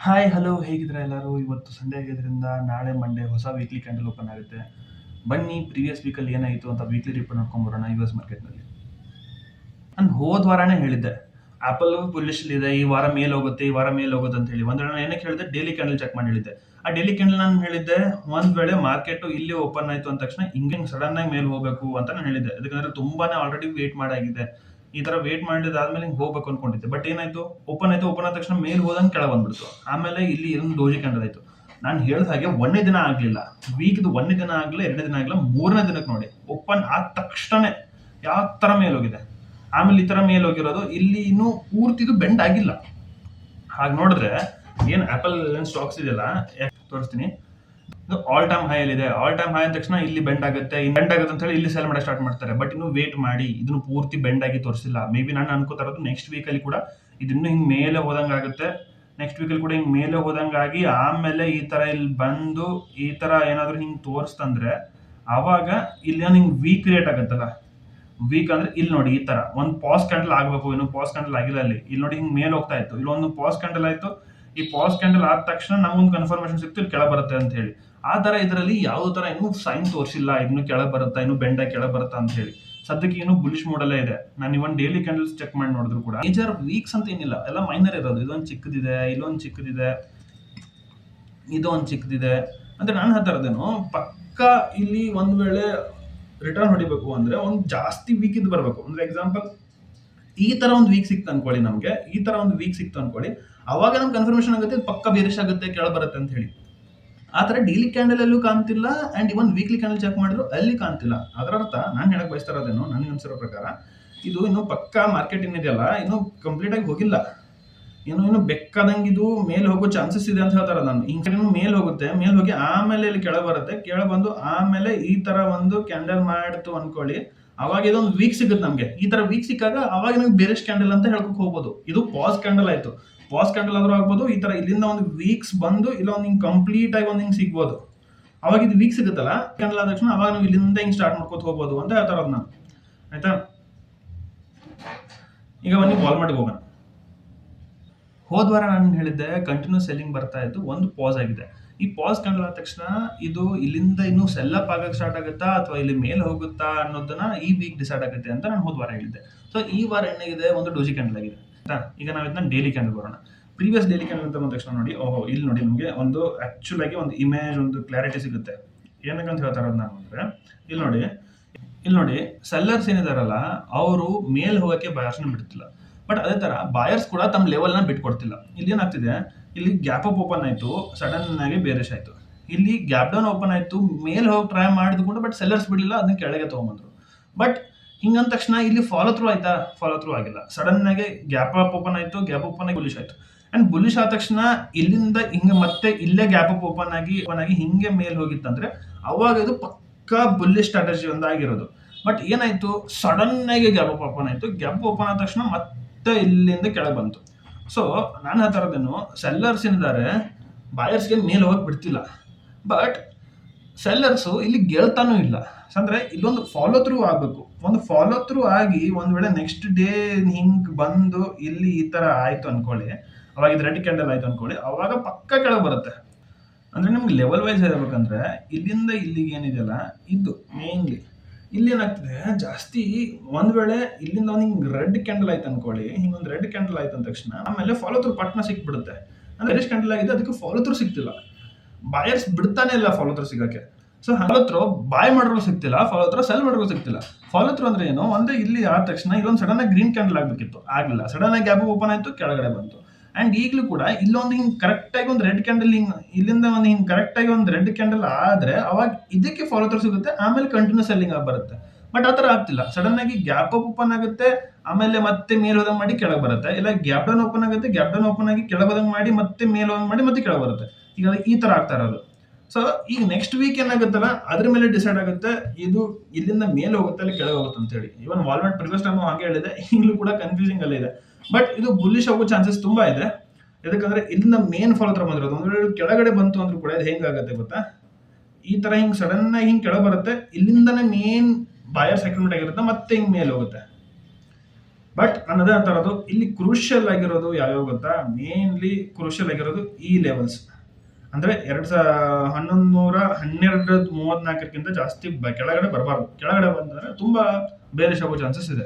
Hi hello ಹೇಗಿದ್ದೀರಾ ಎಲ್ಲರೂ? ಇವತ್ತು ಸಂಡೇ ಆಗಿದ್ರಿಂದ ನಾಳೆ ಮಂಡೇ ಹೊಸ ವೀಕ್ಲಿ ಕ್ಯಾಂಡಲ್ ಓಪನ್ ಆಗುತ್ತೆ. ಬನ್ನಿ ಪ್ರೀವಿಯಸ್ ವೀಕಲ್ಲಿ ಏನಾಯಿತು ಅಂತ ವೀಕ್ಲಿ ರಿಪೋರ್ಟ್ ನೋಡ್ಕೊಂಬರೋಣ ಯು ಎಸ್ ಮಾರ್ಕೆಟ್ನಲ್ಲಿ. ನಾನು ಹೋದ ವಾರನೇ ಹೇಳಿದ್ದೆ ಆಪಲ್ ಇದೆ, ಈ ವಾರ ಮೇಲ್ ಹೋಗುತ್ತೆ, ಈ ವಾರ ಮೇಲ್ ಹೋಗುತ್ತೆ ಅಂತ ಹೇಳಿ. ಒಂದು ವೇಳೆ ನಾನು ಏನಕ್ಕೆ ಹೇಳಿದೆ, ಡೈಲಿ ಕ್ಯಾಂಡಲ್ ಚೆಕ್ ಮಾಡಿ ಹೇಳಿದ್ದೆ. ಆ ಡೈಲಿ ಕ್ಯಾಂಡಲ್ ನಾನು ಹೇಳಿದ್ದೆ, ಒಂದ್ ವೇಳೆ ಮಾರ್ಕೆಟ್ ಇಲ್ಲಿ ಓಪನ್ ಆಯ್ತು ಅಂದ ತಕ್ಷಣ ಹಿಂಗೆ ಸಡನ್ ಆಗಿ ಮೇಲ್ ಹೋಗಬೇಕು ಅಂತ ನಾನು ಹೇಳಿದ್ದೆ. ಯಾಕಂದ್ರೆ ತುಂಬಾನೇ ಆಲ್ರೆಡಿ ವೇಟ್ ಮಾಡಾಗಿದೆ. ಈ ತರ ವೇಟ್ ಮಾಡಿದಾದ್ಮೇಲೆ ಹಿಂಗೆ ಹೋಗ್ಬೇಕು ಅನ್ಕೊಂಡಿದ್ದೆ. ಬಟ್ ಏನಾಯ್ತು, ಓಪನ್ ಆಯ್ತು, ಓಪನ್ ಆದ ತಕ್ಷಣ ಮೇಲ್ ಹೋದಂಗೆ ಕೆಳ ಬಂದ್ಬಿಡ್ತು. ಆಮೇಲೆ ಇಲ್ಲಿ ಒಂದು ಡೋಜಿ ಕ್ಯಾಂಡಲ್ ಆಯ್ತು. ನಾನು ಹೇಳಿದ ಹಾಗೆ ಒಂದೇ ದಿನ ಆಗ್ಲಿಲ್ಲ, ವೀಕ್ದು ಒಂದೇ ದಿನ ಆಗ್ಲಿಲ್ಲ, ಎರಡನೇ ದಿನ ಆಗಿಲ್ಲ, ಮೂರನೇ ದಿನಕ್ಕೆ ನೋಡಿ ಓಪನ್ ಆದ ತಕ್ಷಣ ಯಾವ ತರ ಮೇಲ್ ಹೋಗಿದೆ. ಆಮೇಲೆ ಈ ತರ ಮೇಲ್ ಹೋಗಿರೋದು, ಇಲ್ಲಿ ಇನ್ನೂ ಪೂರ್ತಿದು ಬೆಂಡ್ ಆಗಿಲ್ಲ. ಹಾಗೆ ನೋಡಿದ್ರೆ ಏನ್ ಆಪಲ್ ಏನ್ ಸ್ಟಾಕ್ಸ್ ಇದೆಯಲ್ಲ, ತೋರಿಸ್ತೀನಿ. ಇದು ಆಲ್ ಟೈಮ್ ಹೈ ಅಲ್ಲಿ ಇದೆ. ಆಲ್ ಟೈಮ್ ಹೈ ಅಂದ ತಕ್ಷಣ ಇಲ್ಲಿ ಬೆಂಡ್ ಆಗುತ್ತೆ, ಬೆಂಡ್ ಆಗುತ್ತೆ ಅಂತ ಹೇಳಿ ಇಲ್ಲಿ ಸೆಲ್ ಮಾಡಕ್ಕೆ ಸ್ಟಾರ್ಟ್ ಮಾಡ್ತಾರೆ. ಬಟ್ ಇನ್ನು ವೇಟ್ ಮಾಡಿ, ಇದನ್ನು ಪೂರ್ತಿ ಬೆಂಡ್ ಆಗಿ ತೋರಿಸಿಲ್ಲ. ಮೇ ಬಿ ನಾನು ಅನ್ಕೋತಾ ಇರೋದು ನೆಕ್ಸ್ಟ್ ವೀಕ್ ಅಲ್ಲಿ ಕೂಡ ಇದನ್ನು ಹಿಂಗ್ ಮೇಲೆ ಹೋದಂಗ ಆಗುತ್ತೆ. ನೆಕ್ಸ್ಟ್ ವೀಕ್ ಅಲ್ಲಿ ಕೂಡ ಹಿಂಗ್ ಮೇಲೆ ಹೋದಂಗಾಗಿ ಆಮೇಲೆ ಈ ತರ ಇಲ್ಲಿ ಬಂದು ಈ ತರ ಏನಾದ್ರು ಹಿಂಗ್ ತೋರಿಸ್ತಂದ್ರೆ ಅವಾಗ ಇಲ್ಲಿ ಹಿಂಗ್ ವೀಕ್ ಕ್ರಿಯೇಟ್ ಆಗುತ್ತಲ್ಲ. ವೀಕ್ ಅಂದ್ರೆ ಇಲ್ಲಿ ನೋಡಿ ಈ ತರ ಒಂದು ಪಾಸ್ ಕ್ಯಾಂಡಲ್ ಆಗ್ಬೇಕು, ಇನ್ನು ಪಾಸ್ ಕ್ಯಾಂಡಲ್ ಆಗಿಲ್ಲ. ಇಲ್ಲಿ ನೋಡಿ ಹಿಂಗ್ ಮೇಲೆ ಹೋಗ್ತಾ ಇತ್ತು, ಇಲ್ಲಿ ಒಂದು ಪಾಸ್ ಕ್ಯಾಂಡಲ್ ಆಯ್ತು. ಈ ಪಾಸ್ ಕ್ಯಾಂಡಲ್ ಆದ ತಕ್ಷಣ ನಮಗೊಂದು ಕನ್ಫರ್ಮೇಶನ್ ಸಿಕ್ತು ಇಲ್ಲಿ ಕೆಳ ಬರುತ್ತೆ ಅಂತ ಹೇಳಿ. ಆ ತರ ಇದರಲ್ಲಿ ಯಾವ ತರ ಇನ್ನೂ ಸೈನ್ ತೋರಿಸಿಲ್ಲ ಇನ್ನು ಕೆಳ ಬರುತ್ತಾ, ಇನ್ನು ಬೆಂಡ ಕೆಳ ಬರುತ್ತಾ ಅಂತ ಹೇಳಿ. ಸದ್ಯಕ್ಕೆ ಇನ್ನು ಬುಲಿಶ್ ಮೋಡಲ್ಲೇ ಇದೆ. ನಾನು ಇವನ್ ಡೈಲಿ ಕ್ಯಾಂಡಲ್ಸ್ ಚೆಕ್ ಮಾಡಿ ನೋಡಿದ್ರು ಕೂಡ ಮೇಜರ್ ವೀಕ್ಸ್ ಅಂತ ಏನಿಲ್ಲ, ಎಲ್ಲ ಮೈನರ್ ಇರೋದು. ಇದೊಂದು ಚಿಕ್ಕದಿದೆ, ಇಲ್ಲೊಂದು ಚಿಕ್ಕದಿದೆ, ಇದೊಂದು ಚಿಕ್ಕದಿದೆ. ಅಂದ್ರೆ ನಾನು ಹೇಳ್ತಾ ಇರೋದೇನು, ಪಕ್ಕ ಇಲ್ಲಿ ಒಂದ್ ವೇಳೆ ರಿಟರ್ನ್ ಹೊಡಿಬೇಕು ಅಂದ್ರೆ ಒಂದು ಜಾಸ್ತಿ ವೀಕ್ ಇದ್ದು ಬರಬೇಕು. ಅಂದ್ರೆ ಎಕ್ಸಾಂಪಲ್ ಈ ತರ ಒಂದು ವೀಕ್ ಸಿಕ್ತು ಅನ್ಕೊಳ್ಳಿ, ನಮ್ಗೆ ಈ ತರ ಒಂದು ವೀಕ್ ಸಿಕ್ತು ಅನ್ಕೊಳ್ಳಿ, ಅವಾಗ ನಮ್ಗೆ ಕನ್ಫರ್ಮೇಶನ್ ಆಗುತ್ತೆ ಪಕ್ಕ ಬೇರಿಶ್ ಆಗುತ್ತೆ, ಕೆಳ ಬರುತ್ತೆ ಅಂತ ಹೇಳಿ. ಆ ತರ ಡೈಲಿ ಕ್ಯಾಂಡಲ್ ಅಲ್ಲೂ ಕಾಣ್ತಿಲ್ಲ, and even weekly candle check ಮಾಡಿದ್ರು ಅಲ್ಲಿ ಕಾಣ್ತಿಲ್ಲ. ಅದರ ಅರ್ಥ ನಾನು ಹೇಳಕ್ ಬಯಸ್ತಾ ಇರೋದೇನು, ನನಗೆ ಅನ್ಸಿರೋ ಪ್ರಕಾರ ಇದು ಇನ್ನು ಪಕ್ಕಾ ಮಾರ್ಕೆಟ್ ಏನಿದೆಯಲ್ಲ ಇನ್ನು ಕಂಪ್ಲೀಟ್ ಆಗಿ ಹೋಗಿಲ್ಲ. ಇನ್ನು ಬೆಕ್ಕದಂಗೆ ಇದು ಮೇಲ್ ಹೋಗೋ ಚಾನ್ಸಸ್ ಇದೆ ಅಂತ ಹೇಳ್ತಾರ. ನಾನು ಹಿಂಗೆ ಮೇಲ್ ಹೋಗುತ್ತೆ, ಮೇಲ್ ಹೋಗಿ ಆಮೇಲೆ ಇಲ್ಲಿ ಕೆಳ ಬರುತ್ತೆ, ಕೆಳ ಬಂದು ಆಮೇಲೆ ಈ ತರ ಒಂದು ಕ್ಯಾಂಡಲ್ ಮಾಡ್ತು ಅನ್ಕೊಳ್ಳಿ, ಅವಾಗ ಇದೊಂದು ವೀಕ್ ಸಿಗುತ್ತೆ ನಮ್ಗೆ. ಈ ತರ ವೀಕ್ ಸಿಕ್ಕಾಗ ಅವಾಗ ನಮ್ಗೆ ಬೇರೆಸ್ಟ್ ಕ್ಯಾಂಡಲ್ ಅಂತ ಹೇಳ್ಕೊಕ್ ಹೋಗ್ಬೋದು. ಇದು ಪಾಸ್ ಕ್ಯಾಂಡಲ್ ಆಯ್ತು, ಪಾಸ್ ಕ್ಯಾಂಡಲ್ ಆದ್ರೂ ಆಗ್ಬೋದು. ಈ ತರ ಇಲ್ಲಿಂದ ಒಂದು ವೀಕ್ಸ್ ಬಂದು ಇಲ್ಲ ಒಂದು ಹಿಂಗ್ ಕಂಪ್ಲೀಟ್ ಆಗಿ ಒಂದು ಹಿಂಗ್ ಸಿಗ್ಬೋದು. ಅವಾಗ ಇದು ವೀಕ್ ಸಿಗುತ್ತಲ್ಲ ಕ್ಯಾಂಡಲ್ ಆದ ತಕ್ಷಣ, ಅವಾಗ ನಾವು ಇಲ್ಲಿಂದ ಹಿಂಗ್ ಸ್ಟಾರ್ಟ್ ಮಾಡ್ಕೋತ ಹೋಗ್ಬೋದು ಅಂತ ಹೇಳ್ತಾರ ನಾನು. ಆಯ್ತಾ, ಈಗ ಒಂದು ಬಾಲ್ ಮಾಡಿ ಹೋಗೋಣ. ಹೋದ್ವಾರ ನಾನು ಹೇಳಿದ್ದೆ ಕಂಟಿನ್ಯೂ ಸೆಲ್ಲಿಂಗ್ ಬರ್ತಾ ಇತ್ತು, ಒಂದು ಪಾಸ್ ಆಗಿದೆ. ಈ ಪಾಸ್ ಕ್ಯಾಂಡಲ್ ಆದ ತಕ್ಷಣ ಇದು ಇಲ್ಲಿಂದ ಇನ್ನೂ ಸೆಲ್ ಅಪ್ ಆಗಕ್ಕೆ ಸ್ಟಾರ್ಟ್ ಆಗುತ್ತಾ ಅಥವಾ ಇಲ್ಲಿ ಮೇಲೆ ಹೋಗುತ್ತಾ ಅನ್ನೋದನ್ನ ಈ ವೀಕ್ ಡಿಸೈಡ್ ಆಗುತ್ತೆ ಅಂತ ನಾನು ಹೋದ್ವಾರ ಹೇಳಿದ್ದೆ. ಸೊ ಈ ವಾರ ಏನಾಗಿದೆ, ಒಂದು ಡೋಜಿ ಕ್ಯಾಂಡಲ್ ಆಗಿದೆ. ಈಗ ನಾವು ಇದನ್ನ ಡೈಲಿ ಕ್ಯಾಂಡಲ್ ಬರೋಣ. ಪ್ರೀವಿಯಸ್ ಡೈಲಿ ಕ್ಯಾಂಡಲ್ ಅಂತ ಬಂದ ತಕ್ಷಣ ನೋಡಿ, ಓಹೋ ಇಲ್ಲಿ ನೋಡಿ ನಿಮಗೆ ಒಂದು ಆಕ್ಚುಲ್ ಆಗಿ ಒಂದು ಇಮೇಜ್, ಒಂದು ಕ್ಲಾರಿಟಿ ಸಿಗುತ್ತೆ. ಏನಕ್ಕಂತ ಹೇಳ್ತಾ ಇರೋದು ನಾನು ಅಂದ್ರೆ, ಇಲ್ಲಿ ನೋಡಿ ಸೆಲ್ಲರ್ಸ್ ಏನಿದಾರಲ್ಲ ಅವರು ಮೇಲ್ ಹೋಗಕ್ಕೆ ಬಯರ್ಸ್ನ ಬಿಡ್ತಿಲ್ಲ. ಬಟ್ ಅದೇ ತರ ಬಾಯರ್ಸ್ ಕೂಡ ತಮ್ಮ ಲೆವೆಲ್ನ ಬಿಟ್ಕೊಡ್ತಿಲ್ಲ. ಇಲ್ಲಿ ಏನಾಗ್ತಿದೆ, ಇಲ್ಲಿ ಗ್ಯಾಪ್ ಅಪ್ ಓಪನ್ ಆಯ್ತು, ಸಡನ್ ಆಗಿ ಬೇರೆಶ್ ಆಯ್ತು. ಇಲ್ಲಿ ಗ್ಯಾಪ್ ಡೌನ್ ಓಪನ್ ಆಯ್ತು, ಮೇಲ್ ಹೋಗಿ ಟ್ರೈ ಮಾಡಿದ್ರು ಕೂಡ ಬಟ್ ಸೆಲ್ಲರ್ಸ್ ಬಿಡಲಿಲ್ಲ, ಅದನ್ನ ಕೆಳಗೆ ತಗೊಂಬಂದ್ರು. ಬಟ್ ಹಿಂಗಂದ ತಕ್ಷಣ ಇಲ್ಲಿ ಫಾಲೋ ಥ್ರೂ ಆಯ್ತಾ, ಫಾಲೋ ಥ್ರೂ ಆಗಿಲ್ಲ. ಸಡನ್ ಆಗಿ ಗ್ಯಾಪ್ ಅಪ್ ಓಪನ್ ಆಯ್ತು, ಗ್ಯಾಪ್ ಓಪನ್ ಆಗಿ ಬುಲಿಶ್ ಆಯ್ತು. ಅಂಡ್ ಬುಲಿಶ್ ಆದ ತಕ್ಷಣ ಇಲ್ಲಿಂದ ಹಿಂಗೆ ಮತ್ತೆ ಇಲ್ಲೇ ಗ್ಯಾಪ್ ಅಪ್ ಓಪನ್ ಆಗಿ ಹಿಂಗೆ ಮೇಲ್ ಹೋಗಿತ್ತಂದ್ರೆ ಅವಾಗ ಇದು ಪಕ್ಕಾ ಬುಲಿಶ್ ಸ್ಟ್ರಾಟಜಿ ಒಂದಾಗಿರೋದು. ಬಟ್ ಏನಾಯ್ತು, ಸಡನ್ ಆಗಿ ಗ್ಯಾಪ್ ಅಪ್ ಓಪನ್ ಆಯ್ತು, ಗ್ಯಾಪ್ ಓಪನ್ ಆದ ತಕ್ಷಣ ಮತ್ತೆ ಇಲ್ಲಿಂದ ಕೆಳಗೆ ಬಂತು. ಸೊ ನಾನು ಹೇಳ್ತಾ ಇರೋದೇನು, ಸೆಲ್ಲರ್ಸ್ ಏನಿದ್ದಾರೆ ಬಾಯರ್ಸ್ಗೆ ಮೇಲೆ ಹೋಗಕ್ ಬಿಡ್ತಿಲ್ಲ. ಬಟ್ ಸೆಲ್ಲರ್ಸು ಇಲ್ಲಿ ಗೆಲ್ತಾನೂ ಇಲ್ಲ. ಅಂದ್ರೆ ಇಲ್ಲೊಂದು ಫಾಲೋ ಥ್ರೂ ಆಗಬೇಕು. ಒಂದು ಫಾಲೋ ಥ್ರೂ ಆಗಿ ಒಂದ್ ವೇಳೆ ನೆಕ್ಸ್ಟ್ ಡೇ ಹಿಂಗ್ ಬಂದು ಇಲ್ಲಿ ಈ ತರ ಆಯ್ತು ಅನ್ಕೊಳ್ಳಿ, ಅವಾಗ ಇದು ರೆಡ್ ಕ್ಯಾಂಡಲ್ ಆಯ್ತು ಅನ್ಕೊಳ್ಳಿ, ಅವಾಗ ಪಕ್ಕ ಕೆಳಗೆ ಬರುತ್ತೆ. ಅಂದ್ರೆ ನಿಮ್ಗೆ ಲೆವೆಲ್ ವೈಸ್ ಹೇಳ್ಬೇಕಂದ್ರೆ ಇಲ್ಲಿಂದ ಇಲ್ಲಿಗೆ ಏನಿದೆಯಲ್ಲ ಇದು ಮೇನ್ಲಿ ಇಲ್ಲಿ ಏನಾಗ್ತದೆ ಜಾಸ್ತಿ. ಒಂದ್ ವೇಳೆ ಇಲ್ಲಿಂದ ಒಂದು ಹಿಂಗ್ ರೆಡ್ ಕ್ಯಾಂಡಲ್ ಆಯ್ತು ಅನ್ಕೊಳ್ಳಿ, ಹಿಂಗೊಂದು ರೆಡ್ ಕ್ಯಾಂಡಲ್ ಆಯ್ತು ಅಂದ ತಕ್ಷಣ ಆಮೇಲೆ ಫಾಲೋ ಥ್ರೂ ಪಟ್ನ ಸಿಕ್ಬಿಡುತ್ತೆ. ಅಂದ್ರೆ ರೆಡ್ ಕ್ಯಾಂಡಲ್ ಆಗಿದೆ, ಅದಕ್ಕೆ ಫಾಲೋ ಥ್ರೂ ಸಿಗ್ತಿಲ್ಲ. ಬಾಯರ್ಸ್ ಬಿಡ್ತಾನೆ ಇಲ್ಲ ಫಾಲೋ ಥ್ರೂ ಸಿಗಕ್ಕೆ. ಸೊ ಫಾಲೋ ಥ್ರೂ ಬಾಯ್ ಮಾಡೋರು ಸಿಗ್ತಿಲ್ಲ, ಫಾಲೋ ಥ್ರೂ ಸೆಲ್ ಮಾಡೋರು ಸಿಗ್ತಿಲ್ಲ. ಫಾಲೋ ಥ್ರೂ ಅಂದ್ರೆ ಏನು, ಒಂದೇ ಇಲ್ಲಿ ಆದ ತಕ್ಷಣ ಇಲ್ಲೊಂದು ಸಡನ್ ಆಗಿ ಗ್ರೀನ್ ಕ್ಯಾಂಡಲ್ ಆಗ್ಬೇಕಿತ್ತು, ಆಗ್ಲಿಲ್ಲ. ಸಡನ್ ಆಗಿ ಗ್ಯಾಪ್ ಓಪನ್ ಆಯ್ತು, ಕೆಳಗಡೆ ಬಂತು. ಅಂಡ್ ಈಗಲೂ ಕೂಡ ಇಲ್ಲೊಂದು ಹಿಂಗ್ ಕರೆಕ್ಟ್ ಆಗಿ ಒಂದು ರೆಡ್ ಕ್ಯಾಂಡಲ್ ಹಿಂಗ್ ಇಲ್ಲಿಂದ ಒಂದು ಹಿಂಗ್ ಕರೆಕ್ಟ್ ಆಗಿ ಒಂದು ರೆಡ್ ಕ್ಯಾಂಡಲ್ ಆದ್ರೆ ಅವಾಗ ಇದಕ್ಕೆ ಫಾಲೋ ಥ್ರೂ ಸಿಗುತ್ತೆ, ಆಮೇಲೆ ಕಂಟಿನ್ಯೂ ಸೆಲ್ಲಿಂಗ್ ಆಗಿ ಬರುತ್ತೆ. ಬಟ್ ಆತರ ಆಗ್ತಿಲ್ಲ. ಸಡನ್ ಆಗಿ ಗ್ಯಾಪ್ ಅಪ್ ಓಪನ್ ಆಗುತ್ತೆ, ಆಮೇಲೆ ಮತ್ತೆ ಮೇಲ್ ಹೋದಂಗ್ ಮಾಡಿ ಕೆಳಗೆ ಬರುತ್ತೆ. ಇಲ್ಲ ಗ್ಯಾಪ್ ಡೌನ್ ಓಪನ್ ಆಗುತ್ತೆ, ಗ್ಯಾಪ್ ಡೌನ್ ಓಪನ್ ಆಗಿ ಕೆಳಗೆ ಹೋದಂಗ್ ಮಾಡಿ ಮತ್ತೆ ಮೇಲ್ ಹೋದಂಗ್ ಮಾಡಿ ಮತ್ತೆ ಕೆಳಗೆ ಬರುತ್ತೆ. ಈಗ ಈ ತರ ಆಗ್ತಾ ಇರೋದು. ಸೊ ಈಗ ನೆಕ್ಸ್ಟ್ ವೀಕ್ ಏನಾಗುತ್ತಲ್ಲ ಅದ್ರ ಮೇಲೆ ಡಿಸೈಡ್ ಆಗುತ್ತೆ ಇದು ಇಲ್ಲಿಂದ ಮೇಲೆ ಹೋಗುತ್ತೆ ಅಲ್ಲಿ ಕೆಳಗೆ ಹೋಗುತ್ತೆ ಅಂತ ಹೇಳಿ. ಇವನ್ ವಾಲ್ಮಾರ್ಟ್ ಪ್ರಿವಿಯಸ್ ಟೈಮ್ ಹಾಗೆ ಹೇಳಿದೆ, ಈಗಲೂ ಕೂಡ ಕನ್ಫ್ಯೂಸಿಂಗ್ ಅಲ್ಲೇ ಇದೆ. ಬಟ್ ಇದು ಬುಲ್ಲಿಶ್ ಆಗೋ ಚಾನ್ಸಸ್ ತುಂಬಾ ಇದೆ. ಯಾಕಂದ್ರೆ ಇಲ್ಲಿಂದ ಮೇನ್ ಫಾಲೋ ಹತ್ರ ಬಂದಿರೋದು. ಒಂದ್ ವೇಳೆ ಕೆಳಗಡೆ ಬಂತು ಅಂದ್ರೂ ಕೂಡ ಇದು ಹೆಂಗಾಗುತ್ತೆ ಗೊತ್ತಾ, ಈ ತರ ಹಿಂಗ್ ಸಡನ್ ಆಗಿ ಹಿಂಗ್ ಕೆಳಗೆ ಬರುತ್ತೆ, ಇಲ್ಲಿಂದನೇ ಮೇನ್ ಬಾಯರ್ ಸೆಕ್ಯೂರಿಟಿ ಆಗಿರುತ್ತೆ, ಮತ್ತೆ ಹಿಂಗ್ ಮೇಲೆ ಹೋಗುತ್ತೆ. ಬಟ್ ಅನ್ನೋದೇ ಅಂತ ಇರೋದು ಇಲ್ಲಿ ಕ್ರೂಷಿಯಲ್ ಆಗಿರೋದು ಯಾವ್ಯಾವ ಗೊತ್ತಾ? ಮೇನ್ಲಿ ಕ್ರೂಷಿಯಲ್ ಆಗಿರೋದು ಈ ಲೆವೆಲ್ಸ್. ಅಂದ್ರೆ 1112-34ಕ್ಕಿಂತ ಜಾಸ್ತಿ ಕೆಳಗಡೆ ಬರಬಾರ್ದು. ಕೆಳಗಡೆ ಬಂದ್ರೆ ತುಂಬಾ ಬೇರೆ ಆಗೋ ಚಾನ್ಸಸ್ ಇದೆ.